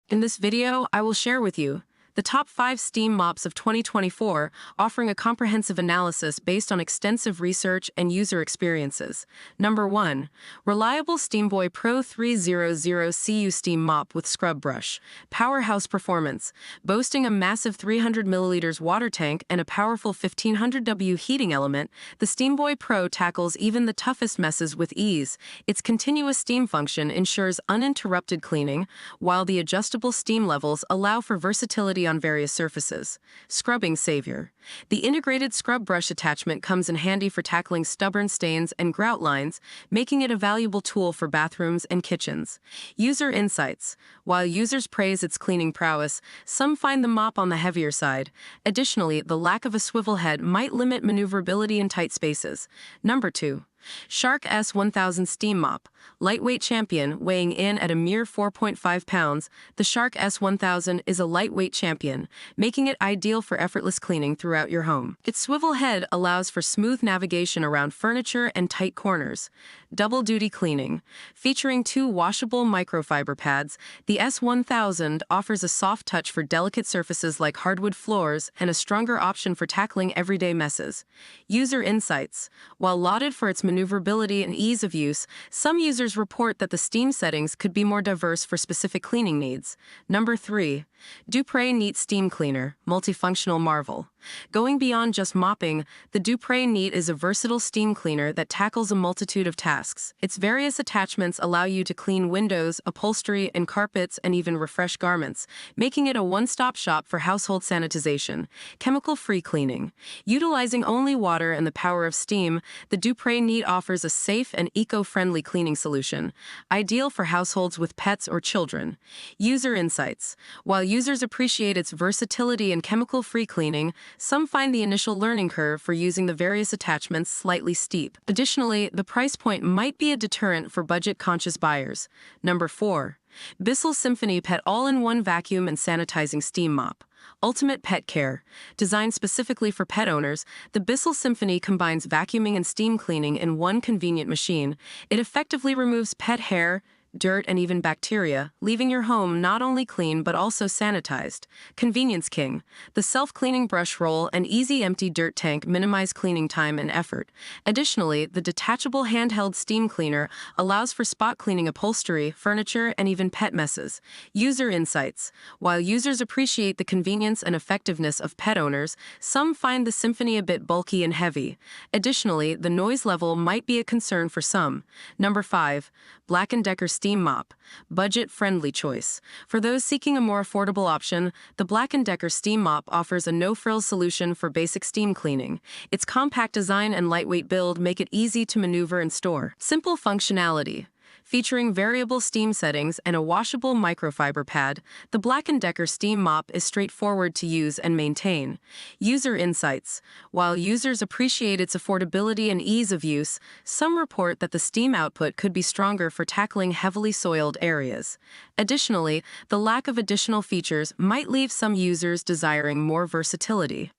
In this video, I will share with you the top 5 steam mops of 2024, offering a comprehensive analysis based on extensive research and user experiences. Number 1. Reliable Steamboy Pro 300 CU Steam Mop with Scrub Brush. Powerhouse performance. Boasting a massive 300 milliliters water tank and a powerful 1500 W heating element, the Steamboy Pro tackles even the toughest messes with ease. Its continuous steam function ensures uninterrupted cleaning, while the adjustable steam levels allow for versatility on various surfaces. Scrubbing savior. The integrated scrub brush attachment comes in handy for tackling stubborn stains and grout lines, making it a valuable tool for bathrooms and kitchens. User insights. While users praise its cleaning prowess, some find the mop on the heavier side. Additionally, the lack of a swivel head might limit maneuverability in tight spaces. Number 2. Shark S1000 Steam Mop. Lightweight champion, weighing in at a mere 4.5 pounds, the Shark S1000 is a lightweight champion, making it ideal for effortless cleaning throughout your home. Its swivel head allows for smooth navigation around furniture and tight corners. Double-duty cleaning. Featuring 2 washable microfiber pads, the S1000 offers a soft touch for delicate surfaces like hardwood floors and a stronger option for tackling everyday messes. User insights. While lauded for its maneuverability and ease of use, some users report that the steam settings could be more diverse for specific cleaning needs. Number 3. Dupre Neat Steam Cleaner, Multifunctional Marvel. Going beyond just mopping, the Dupre Neat is a versatile steam cleaner that tackles a multitude of tasks. Its various attachments allow you to clean windows, upholstery, and carpets, and even refresh garments, making it a one-stop shop for household sanitization. Chemical-free cleaning. Utilizing only water and the power of steam, the Dupre Neat offers a safe and eco-friendly cleaning solution, ideal for households with pets or children. User insights. While users appreciate its versatility and chemical-free cleaning, some find the initial learning curve for using the various attachments slightly steep. Additionally, the price point might be a deterrent for budget-conscious buyers. Number 4. Bissell Symphony Pet All-in-One Vacuum and Sanitizing Steam Mop. Ultimate pet care. Designed specifically for pet owners, the Bissell Symphony combines vacuuming and steam cleaning in one convenient machine. It effectively removes pet hair, dirt, and even bacteria, leaving your home not only clean but also sanitized. Convenience king. The self-cleaning brush roll and easy empty dirt tank minimize cleaning time and effort. Additionally, the detachable handheld steam cleaner allows for spot cleaning upholstery, furniture, and even pet messes. User insights. While users appreciate the convenience and effectiveness of pet owners, some find the Symphony a bit bulky and heavy. Additionally, the noise level might be a concern for some. Number 5. Black & Decker Steam Mop. Budget-friendly choice. For those seeking a more affordable option, the Black & Decker Steam Mop offers a no-frills solution for basic steam cleaning. Its compact design and lightweight build make it easy to maneuver and store. Simple functionality. Featuring variable steam settings and a washable microfiber pad, the Black & Decker Steam Mop is straightforward to use and maintain. User insights. While users appreciate its affordability and ease of use, some report that the steam output could be stronger for tackling heavily soiled areas. Additionally, the lack of additional features might leave some users desiring more versatility.